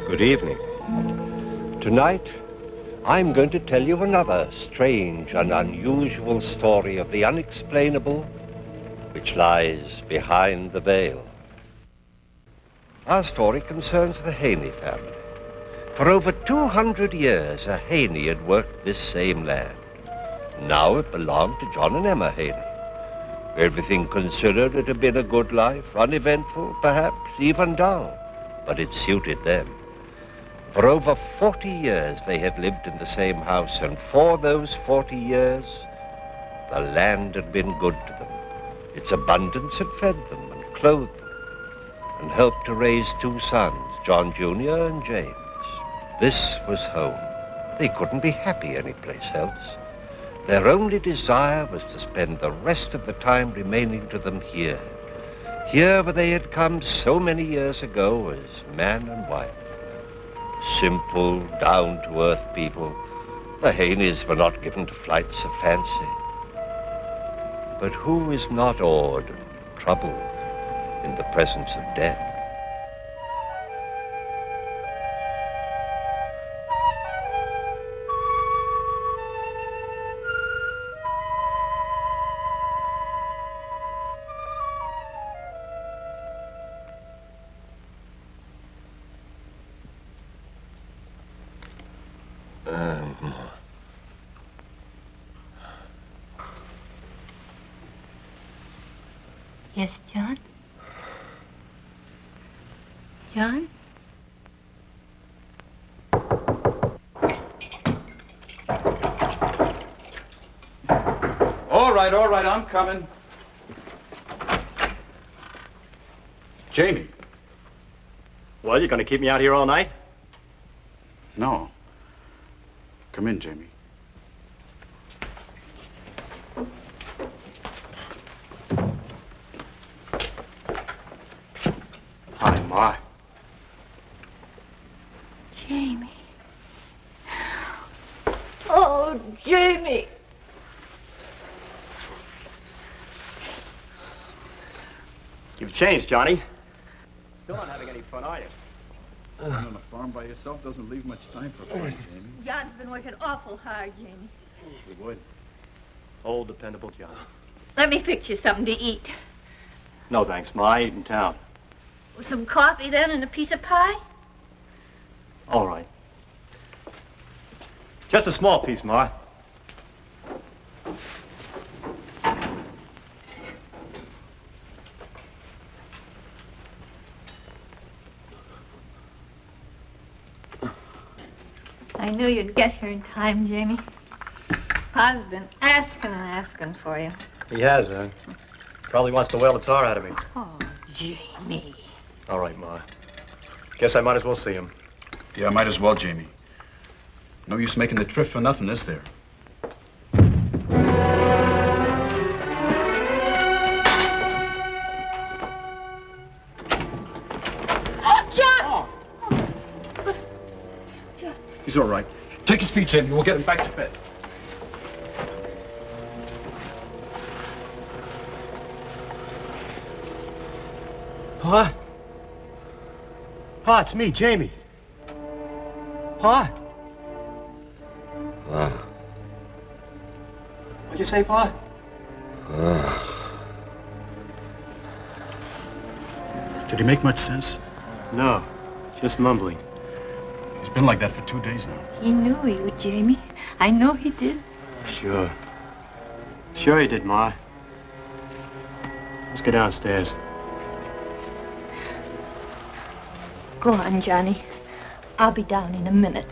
Good evening. Tonight, I'm going to tell you another strange and unusual story of the unexplainable which lies behind the veil. Our story concerns the Haney family. For over 200 years, a Haney had worked this same land. Now it belonged to John and Emma Haney. Everything considered, it had been a good life, uneventful, perhaps even dull, but it suited them. For over 40 years, they had lived in the same house, and for those 40 years, the land had been good to them. Its abundance had fed them and clothed them and helped to raise two sons, John Jr. and James. This was home. They couldn't be happy anyplace else. Their only desire was to spend the rest of the time remaining to them here. Here where they had come so many years ago as man and wife. Simple, down-to-earth people. The Haneys were not given to flights of fancy. But who is not awed and troubled in the presence of death? Yes, John? John? All right, I'm coming. Jamie. Well, you're going to keep me out here all night? No. Come in, Jamie. Hi, Ma. Jamie. Oh, Jamie. You've changed, Johnny. Still not having any fun, are you? Being on a farm by yourself doesn't leave much time for fun, Jamie. John's been working awful hard, Jamie. We would. Old, dependable John. Let me fix you something to eat. No, thanks, Ma. I eat in town. Some coffee, then, and a piece of pie? All right. Just a small piece, Ma. I knew you'd get here in time, Jamie. Pa's been asking and asking for you. He has, huh? Probably wants to whale the tar out of me. Oh, Jamie. All right, Ma. Guess I might as well see him. Yeah, might as well, Jamie. No use making the trip for nothing, is there? He's all right. Take his feet, Jamie. We'll get him back to bed. Pa? Pa, it's me, Jamie. Pa? What'd you say, Pa? Did he make much sense? No, just mumbling. He's been like that for 2 days now. He knew he would, Jamie. I know he did. Sure. Sure he did, Ma. Let's go downstairs. Go on, Johnny. I'll be down in a minute.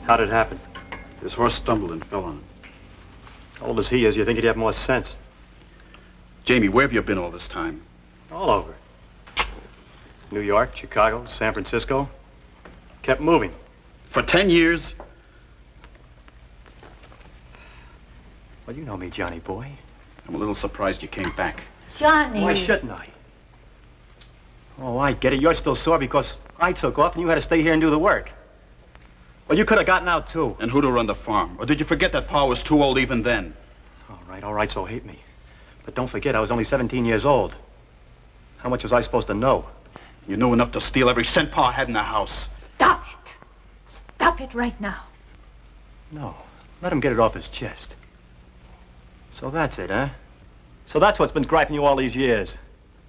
How'd it happen? His horse stumbled and fell on him. Old as he is, you think he'd have more sense. Jamie, where have you been all this time? All over. New York, Chicago, San Francisco. Kept moving. For 10 years? Well, you know me, Johnny boy. I'm a little surprised you came back. Johnny. Why shouldn't I? Oh, I get it. You're still sore because I took off and you had to stay here and do the work. Well, you could have gotten out, too. And who to run the farm? Or did you forget that Pa was too old even then? All right, so hate me. But don't forget, I was only 17 years old. How much was I supposed to know? You knew enough to steal every cent Pa had in the house. Stop it. Stop it right now. No, let him get it off his chest. So that's it, huh? So that's what's been griping you all these years.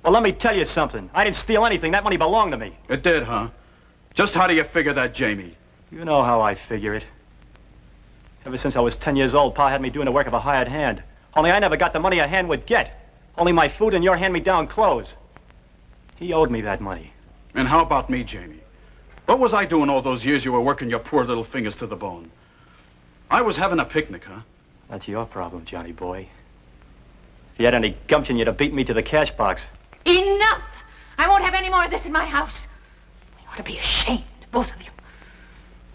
Well, let me tell you something. I didn't steal anything. That money belonged to me. It did, huh? Just how do you figure that, Jamie? You know how I figure it. Ever since I was 10 years old, Pa had me doing the work of a hired hand. Only I never got the money a hand would get. Only my food and your hand-me-down clothes. He owed me that money. And how about me, Jamie? What was I doing all those years you were working your poor little fingers to the bone? I was having a picnic, huh? That's your problem, Johnny boy. If you had any gumption, you'd have beaten me to the cash box. Enough! I won't have any more of this in my house. You ought to be ashamed, both of you.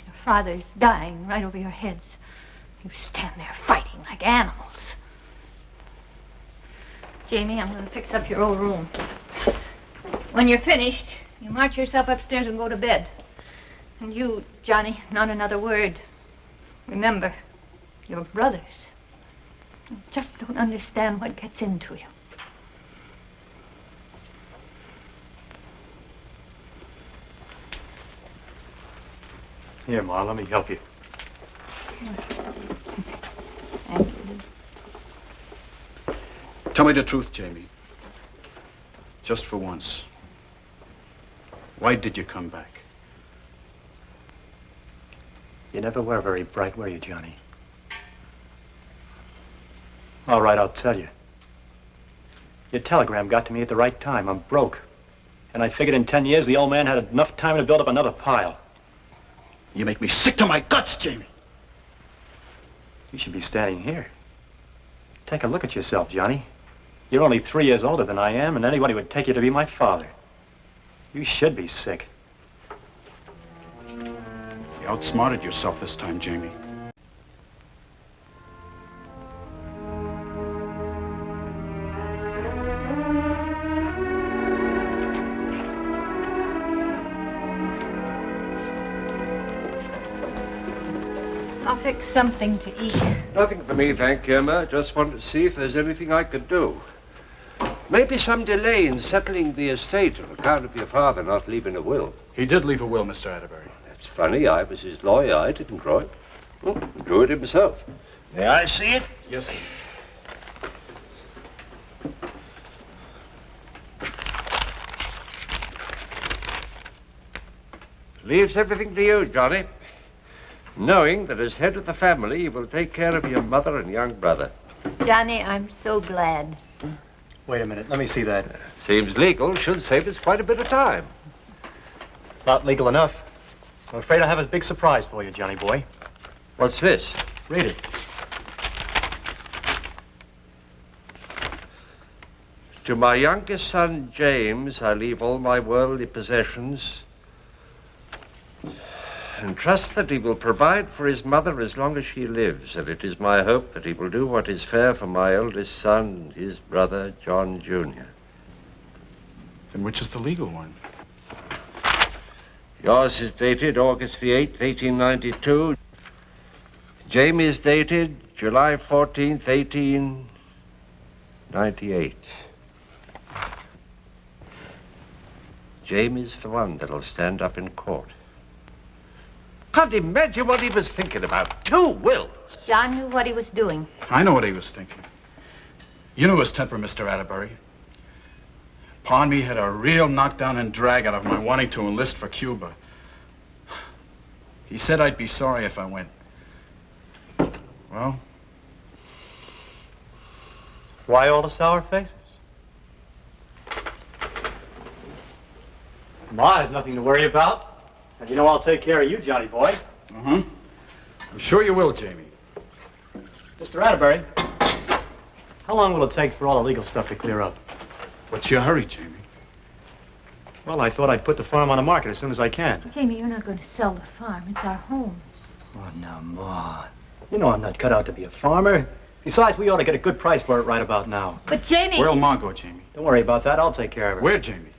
Your father's dying right over your heads. You stand there fighting like animals. Jamie, I'm going to fix up your old room. When you're finished, you march yourself upstairs and go to bed. And you, Johnny, not another word. Remember, you're brothers. You just don't understand what gets into you. Here, Ma, let me help you. Tell me the truth, Jamie. Just for once. Why did you come back? You never were very bright, were you, Johnny? All right, I'll tell you. Your telegram got to me at the right time. I'm broke. And I figured in 10 years the old man had enough time to build up another pile. You make me sick to my guts, Jamie. You should be standing here. Take a look at yourself, Johnny. You're only 3 years older than I am, and anybody would take you to be my father. You should be sick. You outsmarted yourself this time, Jamie. I'll fix something to eat. Nothing for me, thank you, Emma. Just wanted to see if there's anything I could do. Maybe some delay in settling the estate on account of your father not leaving a will. He did leave a will, Mr. Atterbury. That's funny. I was his lawyer. I didn't draw it. Oh, he drew it himself. May I see it? Yes, sir. Leaves everything to you, Johnny. Knowing that as head of the family, you will take care of your mother and young brother. Johnny, I'm so glad. Wait a minute. Let me see that. Seems legal. Should save us quite a bit of time. Not legal enough. I'm afraid I have a big surprise for you, Johnny boy. What's this? Read it. To my youngest son, James, I leave all my worldly possessions and trust that he will provide for his mother as long as she lives, and it is my hope that he will do what is fair for my eldest son, his brother, John Jr. Then which is the legal one? Yours is dated August the 8th, 1892. Jamie's dated July 14th, 1898. Jamie's the one that'll stand up in court. Can't imagine what he was thinking about. 2 wills. John knew what he was doing. I know what he was thinking. You knew his temper, Mr. Atterbury. Pa and me had a real knockdown and drag out of my wanting to enlist for Cuba. He said I'd be sorry if I went. Well? Why all the sour faces? Ma has nothing to worry about. And you know I'll take care of you, Johnny boy. Uh-huh. I'm sure you will, Jamie. Mr. Atterbury, how long will it take for all the legal stuff to clear up? What's your hurry, Jamie? Well, I thought I'd put the farm on the market as soon as I can. Jamie, you're not going to sell the farm. It's our home. Oh, now, Ma. You know I'm not cut out to be a farmer. Besides, we ought to get a good price for it right about now. But Jamie... Where'll Ma go, Jamie? Don't worry about that. I'll take care of her. Where, Jamie?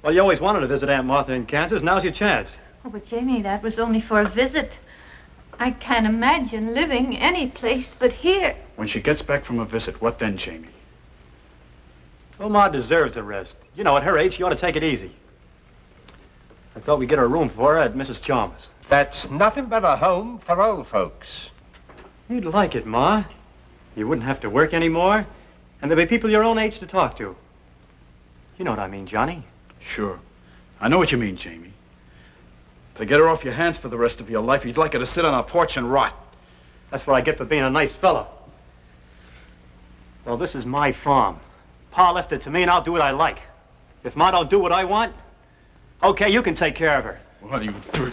Well, you always wanted to visit Aunt Martha in Kansas. Now's your chance. Oh, but Jamie, that was only for a visit. I can't imagine living any place but here. When she gets back from a visit, what then, Jamie? Well, Ma deserves a rest. You know, at her age, she ought to take it easy. I thought we'd get her a room for her at Mrs. Chalmers. That's nothing but a home for old folks. You'd like it, Ma. You wouldn't have to work anymore, and there'd be people your own age to talk to. You know what I mean, Johnny. Sure. I know what you mean, Jamie. To get her off your hands for the rest of your life, you'd like her to sit on a porch and rot. That's what I get for being a nice fella. Well, this is my farm. Pa left it to me, and I'll do what I like. If Ma don't do what I want, okay, you can take care of her. What are you doing?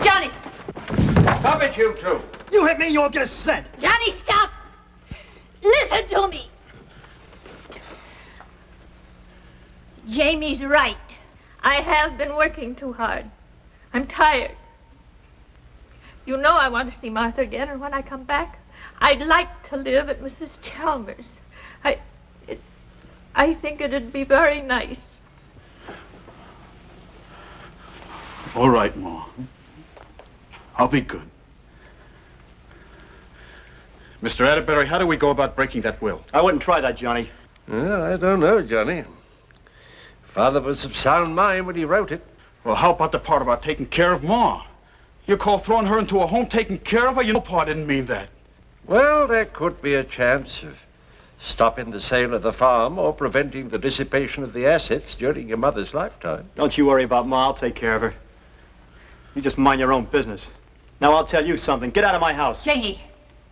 Johnny! Stop it, you two. You hit me, you won't get a cent. Johnny, stop! Listen to me! Jamie's right. I have been working too hard. I'm tired. You know I want to see Martha again, and when I come back, I'd like to live at Mrs. Chalmers. I think it'd be very nice. All right, Ma. I'll be good. Mr. Atterbury, how do we go about breaking that will? I wouldn't try that, Johnny. Well, I don't know, Johnny. Father was of sound mind when he wrote it. Well, how about the part about taking care of Ma? You call throwing her into a home taking care of her? You know Pa didn't mean that. Well, there could be a chance of stopping the sale of the farm or preventing the dissipation of the assets during your mother's lifetime. Don't you worry about Ma. I'll take care of her. You just mind your own business. Now, I'll tell you something. Get out of my house. Jamie,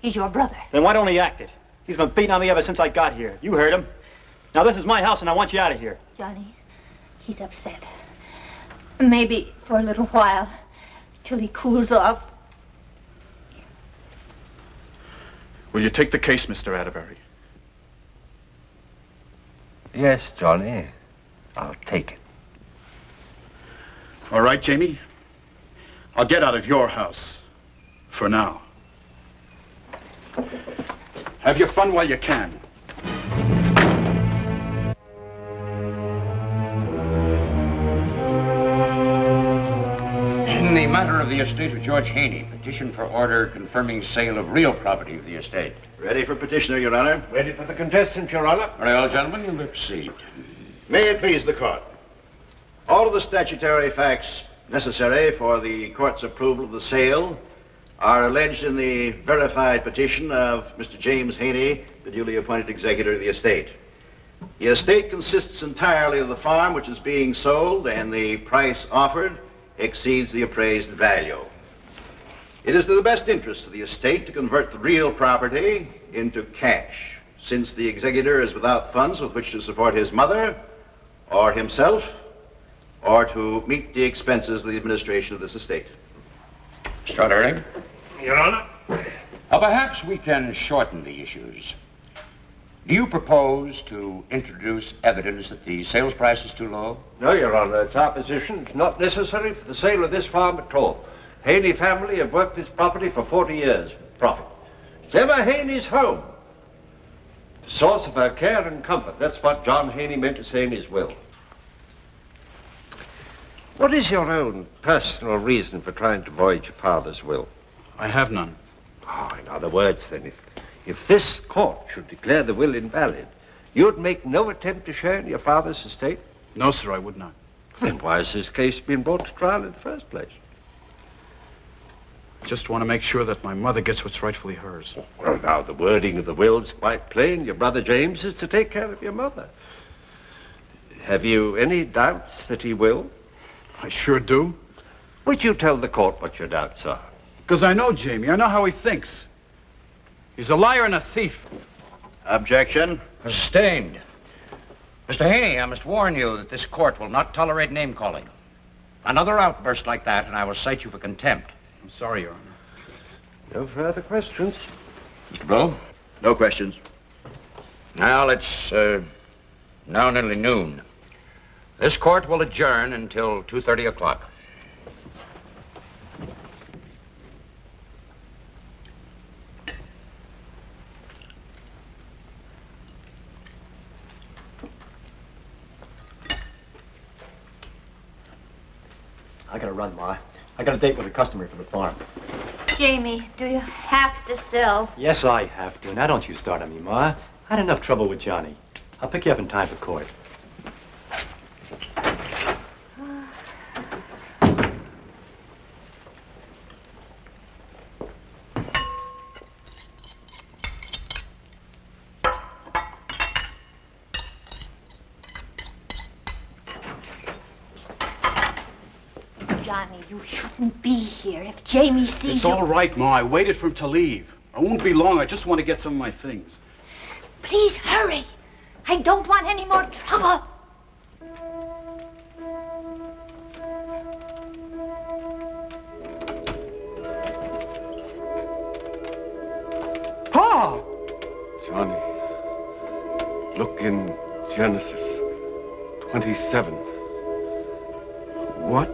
he's your brother. Then why don't he act it? He's been beating on me ever since I got here. You heard him. Now, this is my house, and I want you out of here. Johnny, he's upset. Maybe for a little while, till he cools off. Will you take the case, Mr. Atterbury? Yes, Johnny. I'll take it. All right, Jamie. I'll get out of your house. For now. Have your fun while you can. In the matter of the estate of George Haney, petition for order confirming sale of real property of the estate. Ready for petitioner, Your Honor. Ready for the contestant, Your Honor. Very well, gentlemen, you may proceed. May it please the court. All of the statutory facts necessary for the court's approval of the sale are alleged in the verified petition of Mr. James Haney, the duly appointed executor of the estate. The estate consists entirely of the farm which is being sold, and the price offered exceeds the appraised value. It is to the best interest of the estate to convert the real property into cash, since the executor is without funds with which to support his mother, or himself, or to meet the expenses of the administration of this estate. Mr. Atterbury? Your Honor. Perhaps we can shorten the issues. Do you propose to introduce evidence that the sales price is too low? No, Your Honor. It's our position. It's not necessary for the sale of this farm at all. Haney family have worked this property for 40 years with profit. It's Emma Haney's home. The source of her care and comfort. That's what John Haney meant to say in his will. What is your own personal reason for trying to void your father's will? I have none. Oh, in other words, then, if this court should declare the will invalid, you'd make no attempt to share in your father's estate? No, sir, I would not. Then why has this case been brought to trial in the first place? I just want to make sure that my mother gets what's rightfully hers. Well, now, the wording of the will's quite plain. Your brother James is to take care of your mother. Have you any doubts that he will? I sure do. Would you tell the court what your doubts are? Because I know Jamie. I know how he thinks. He's a liar and a thief. Objection. Sustained. Mr. Haney, I must warn you that this court will not tolerate name-calling. Another outburst like that, and I will cite you for contempt. I'm sorry, Your Honor. No further questions. Mr. Blow? No questions. Now, it's now nearly noon. This court will adjourn until 2:30 o'clock. I gotta run, Ma. I got a date with a customer for the farm. Jamie, do you have to sell? Yes, I have to. Now, don't you start on me, Ma. I had enough trouble with Johnny. I'll pick you up in time for court. Johnny, you shouldn't be here. If Jamie sees you... It's all right, Ma. I waited for him to leave. I won't be long. I just want to get some of my things. Please hurry. I don't want any more trouble. Pa! Johnny, look in Genesis 27. What?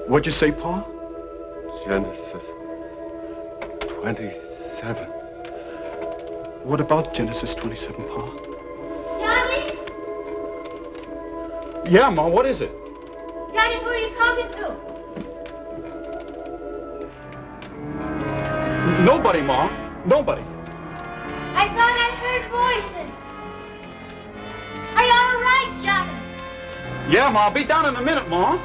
What'd you say, Pa? Genesis 27. What about Genesis 27, Pa? Johnny? Yeah, Ma, what is it? Johnny, who are you talking to? Nobody, Ma. Nobody. I thought I heard voices. Are you all right, Johnny? Yeah, Ma. I'll be down in a minute, Ma.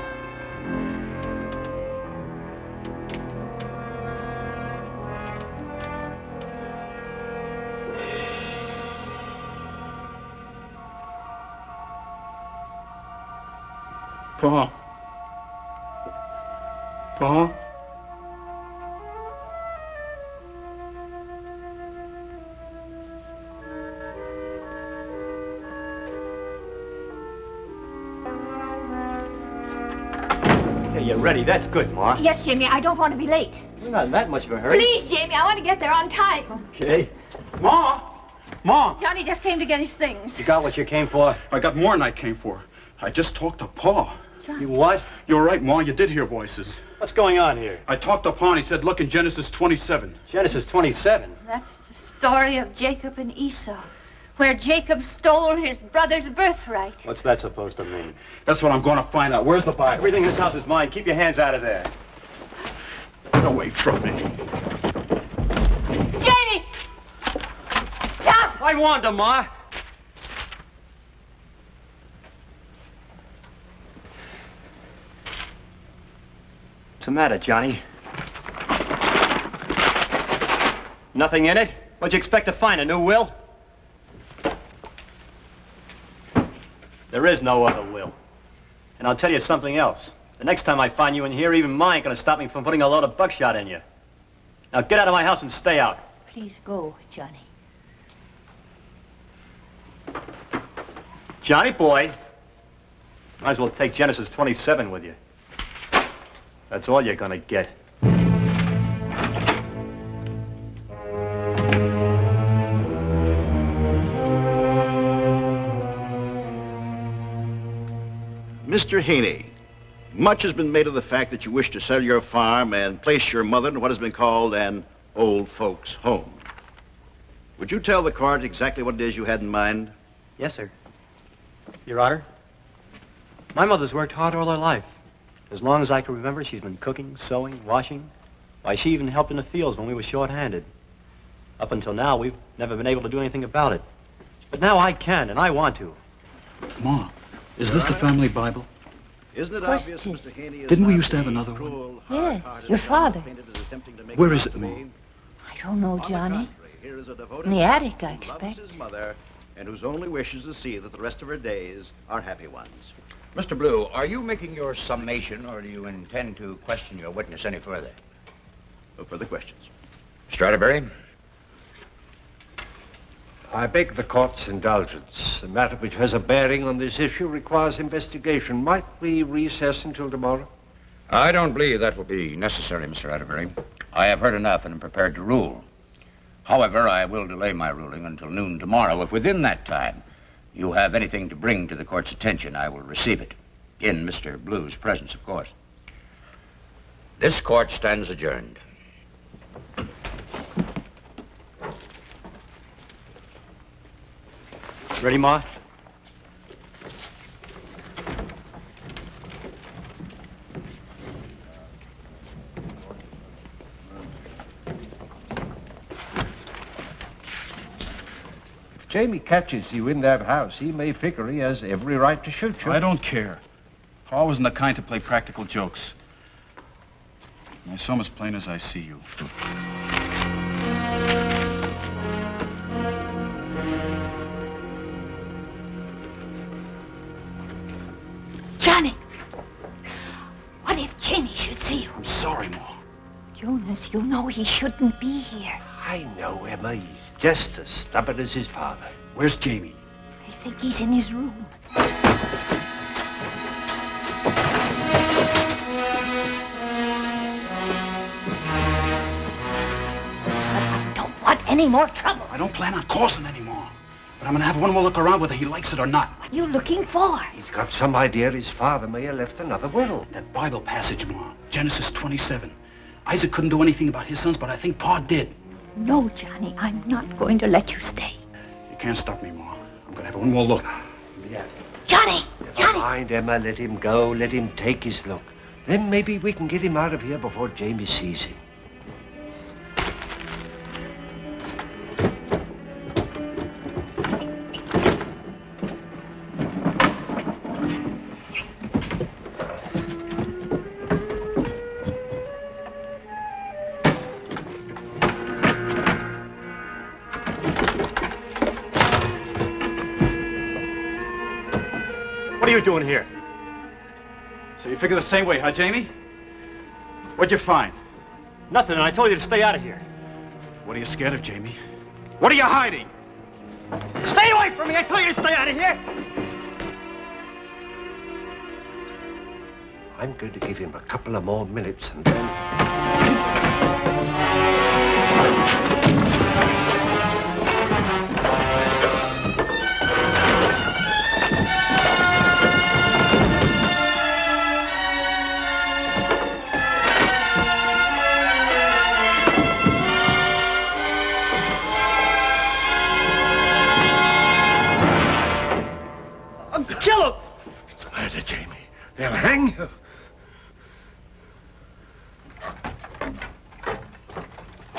Pa. Pa. Okay, you're ready. That's good, Ma. Yes, Jamie, I don't want to be late. You're not in that much of a hurry. Please, Jamie, I want to get there on time. Okay. Ma! Ma! Johnny just came to get his things. You got what you came for? I got more than I came for. I just talked to Pa. You what? You're right, Ma. You did hear voices. What's going on here? I talked to Pa and he said, look in Genesis 27. Genesis 27. That's the story of Jacob and Esau, where Jacob stole his brother's birthright. What's that supposed to mean? That's what I'm going to find out. Where's the Bible? Everything in this house is mine. Keep your hands out of there. Get away from me. Jamie! Stop! I warned him, Ma. What's the matter, Johnny? Nothing in it? What'd you expect to find, a new will? There is no other will. And I'll tell you something else. The next time I find you in here, even mine gonna stop me from putting a load of buckshot in you. Now get out of my house and stay out. Please go, Johnny. Johnny boy, might as well take Genesis 27 with you. That's all you're gonna get. Mr. Haney, much has been made of the fact that you wish to sell your farm and place your mother in what has been called an old folks' home. Would you tell the court exactly what it is you had in mind? Yes, sir. Your Honor, my mother's worked hard all her life. As long as I can remember, she's been cooking, sewing, washing. Why, she even helped in the fields when we were short-handed. Up until now, we've never been able to do anything about it. But now I can, and I want to. Ma, is this the family Bible? Isn't it obvious, Mr. Haney? Didn't we used to have another one? Yes, your father. Where is it, Ma? I don't know, Johnny. In the attic, I expect. His mother, and whose only wish is to see that the rest of her days are happy ones. Mr. Blue, are you making your summation, or do you intend to question your witness any further? No further questions. Mr. Atterbury? I beg the court's indulgence. The matter which has a bearing on this issue requires investigation. Might we recess until tomorrow? I don't believe that will be necessary, Mr. Atterbury. I have heard enough and am prepared to rule. However, I will delay my ruling until noon tomorrow. If within that time you have anything to bring to the court's attention, I will receive it. In Mr. Blue's presence, of course. This court stands adjourned. Ready, Ma? If Jamie catches you in that house, he may figure he has every right to shoot you. I don't care. Pa wasn't the kind to play practical jokes. I saw him as plain as I see you. Johnny! What if Jamie should see you? I'm sorry, Ma. Jonas, you know he shouldn't be here. I know, Emma. He's just as stubborn as his father. Where's Jamie? I think he's in his room. Any more trouble? I don't plan on causing any more. But I'm going to have one more look around whether he likes it or not. What are you looking for? He's got some idea his father may have left another will. That Bible passage, Ma. Genesis 27. Isaac couldn't do anything about his sons, but I think Pa did. No, Johnny, I'm not going to let you stay. You can't stop me, Ma. I'm going to have one more look. Yeah. Johnny! Never Johnny! mind, Emma. Let him go. Let him take his look. Then maybe we can get him out of here before Jamie sees him. What are you doing here? So you figure the same way, huh, Jamie? What'd you find? Nothing, and I told you to stay out of here. What are you scared of, Jamie? What are you hiding? Stay away from me! I told you to stay out of here! I'm going to give him a couple of more minutes and then... Kill him! What's the matter, Jamie? They'll hang you.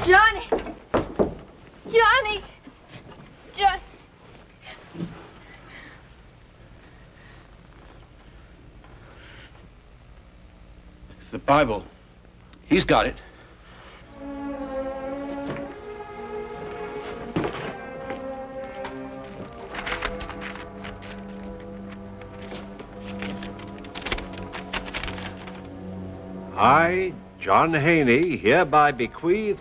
Johnny! Johnny! Johnny! The Bible. He's got it. I, John Haney, hereby bequeath...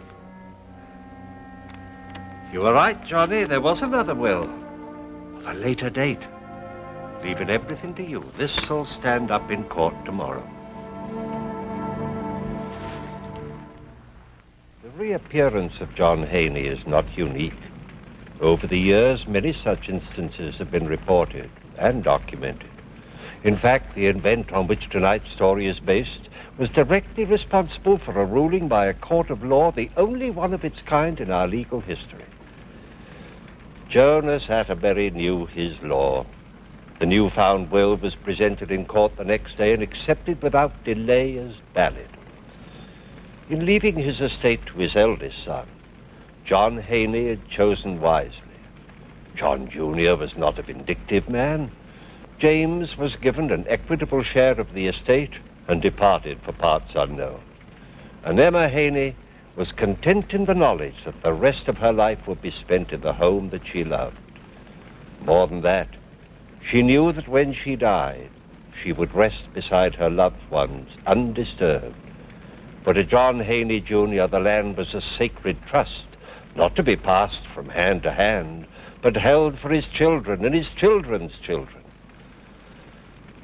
You were right, Johnny. There was another will. Of a later date. Leaving everything to you. This'll stand up in court tomorrow. The reappearance of John Haney is not unique. Over the years, many such instances have been reported and documented. In fact, the event on which tonight's story is based was directly responsible for a ruling by a court of law, the only one of its kind in our legal history. Jonas Atterbury knew his law. The newfound will was presented in court the next day and accepted without delay as valid. In leaving his estate to his eldest son, John Haney had chosen wisely. John Jr. was not a vindictive man. James was given an equitable share of the estate and departed for parts unknown. And Emma Haney was content in the knowledge that the rest of her life would be spent in the home that she loved. More than that, she knew that when she died, she would rest beside her loved ones, undisturbed. For to John Haney, Jr., the land was a sacred trust, not to be passed from hand to hand, but held for his children and his children's children.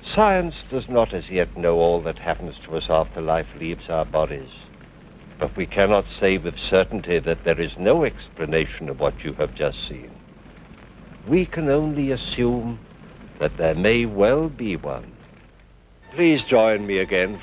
Science does not as yet know all that happens to us after life leaves our bodies. But we cannot say with certainty that there is no explanation of what you have just seen. We can only assume that there may well be one. Please join me again